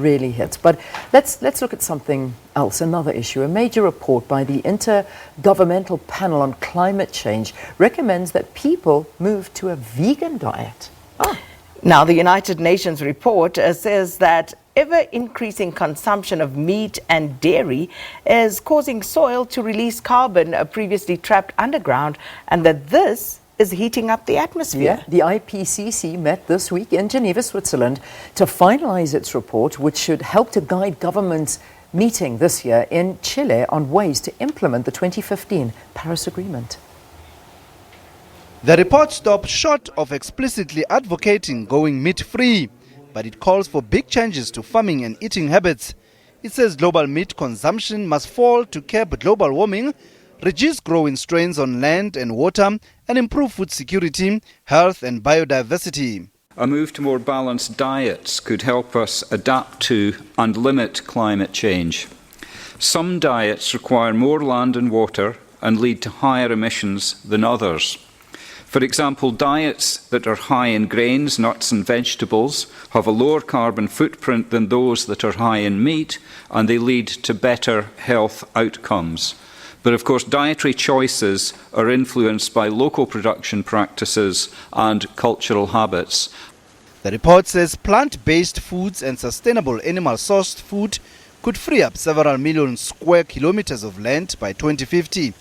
really hit. But let's look at something else, another issue. A major report by the Intergovernmental Panel on Climate Change recommends that people move to a vegan diet. Now, the United Nations report says that ever-increasing consumption of meat and dairy is causing soil to release carbon previously trapped underground, and that this is heating up the atmosphere. Yeah, the IPCC met this week in Geneva, Switzerland, to finalize its report, which should help to guide governments meeting this year in Chile on ways to implement the 2015 Paris Agreement. The report stops short of explicitly advocating going meat-free, but it calls for big changes to farming and eating habits. It says global meat consumption must fall to curb global warming, reduce growing strains on land and water, and improve food security, health and biodiversity. A move to more balanced diets could help us adapt to and limit climate change. Some diets require more land and water and lead to higher emissions than others. For example, diets that are high in grains, nuts and vegetables have a lower carbon footprint than those that are high in meat, and they lead to better health outcomes. But of course, dietary choices are influenced by local production practices and cultural habits. The report says plant-based foods and sustainable animal-sourced food could free up several million square kilometers of land by 2050.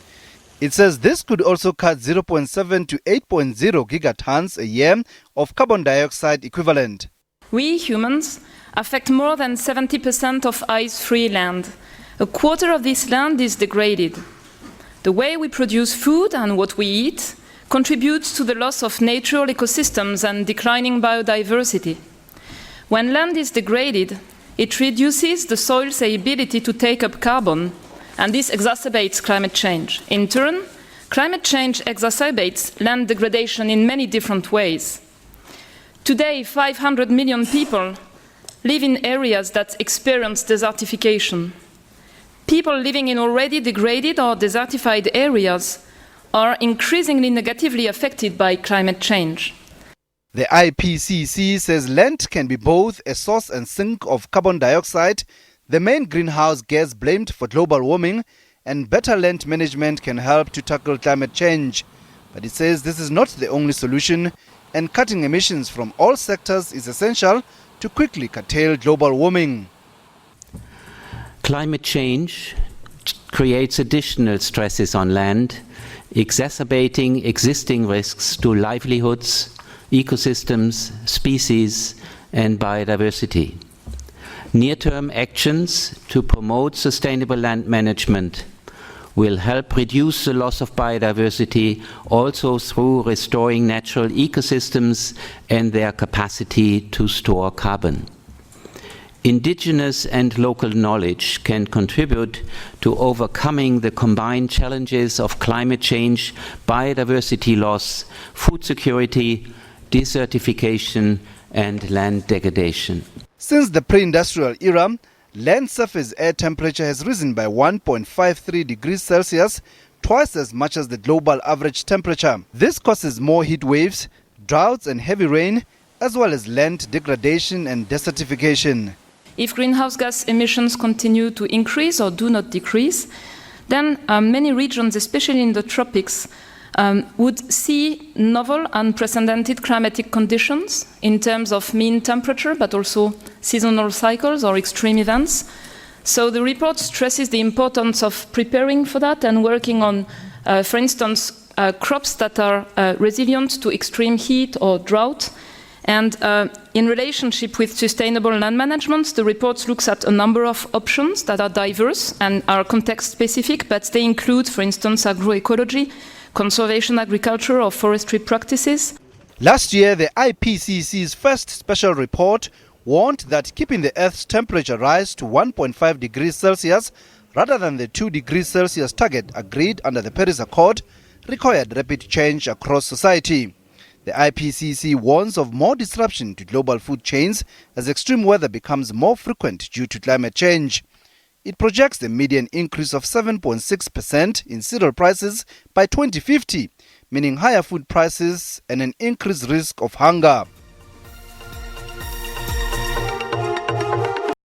It says this could also cut 0.7 to 8.0 gigatons a year of carbon dioxide equivalent. We humans affect more than 70% of ice-free land. A quarter of this land is degraded. The way we produce food and what we eat contributes to the loss of natural ecosystems and declining biodiversity. When land is degraded, it reduces the soil's ability to take up carbon, and this exacerbates climate change. In turn, climate change exacerbates land degradation in many different ways. Today, 500 million people live in areas that experience desertification. People living in already degraded or desertified areas are increasingly negatively affected by climate change. The IPCC says land can be both a source and sink of carbon dioxide, the main greenhouse gas blamed for global warming, and better land management can help to tackle climate change. But it says this is not the only solution, and cutting emissions from all sectors is essential to quickly curtail global warming. Climate change creates additional stresses on land, exacerbating existing risks to livelihoods, ecosystems, species, and biodiversity. Near-term actions to promote sustainable land management will help reduce the loss of biodiversity also through restoring natural ecosystems and their capacity to store carbon. Indigenous and local knowledge can contribute to overcoming the combined challenges of climate change, biodiversity loss, food security, desertification, and land degradation. Since the pre-industrial era, land surface air temperature has risen by 1.53 degrees Celsius, twice as much as the global average temperature. This causes more heat waves, droughts and heavy rain, as well as land degradation and desertification. If greenhouse gas emissions continue to increase or do not decrease, then many regions, especially in the tropics, would see novel, unprecedented climatic conditions in terms of mean temperature, but also seasonal cycles or extreme events. So the report stresses the importance of preparing for that and working on, for instance, crops that are resilient to extreme heat or drought. And in relationship with sustainable land management, the report looks at a number of options that are diverse and are context-specific, but they include, for instance, agroecology, conservation agriculture or forestry practices. Last year, the IPCC's first special report warned that keeping the Earth's temperature rise to 1.5 degrees Celsius rather than the 2 degrees Celsius target agreed under the Paris Accord required rapid change across society. The IPCC warns of more disruption to global food chains as extreme weather becomes more frequent due to climate change. It projects a median increase of 7.6% in cereal prices by 2050, meaning higher food prices and an increased risk of hunger.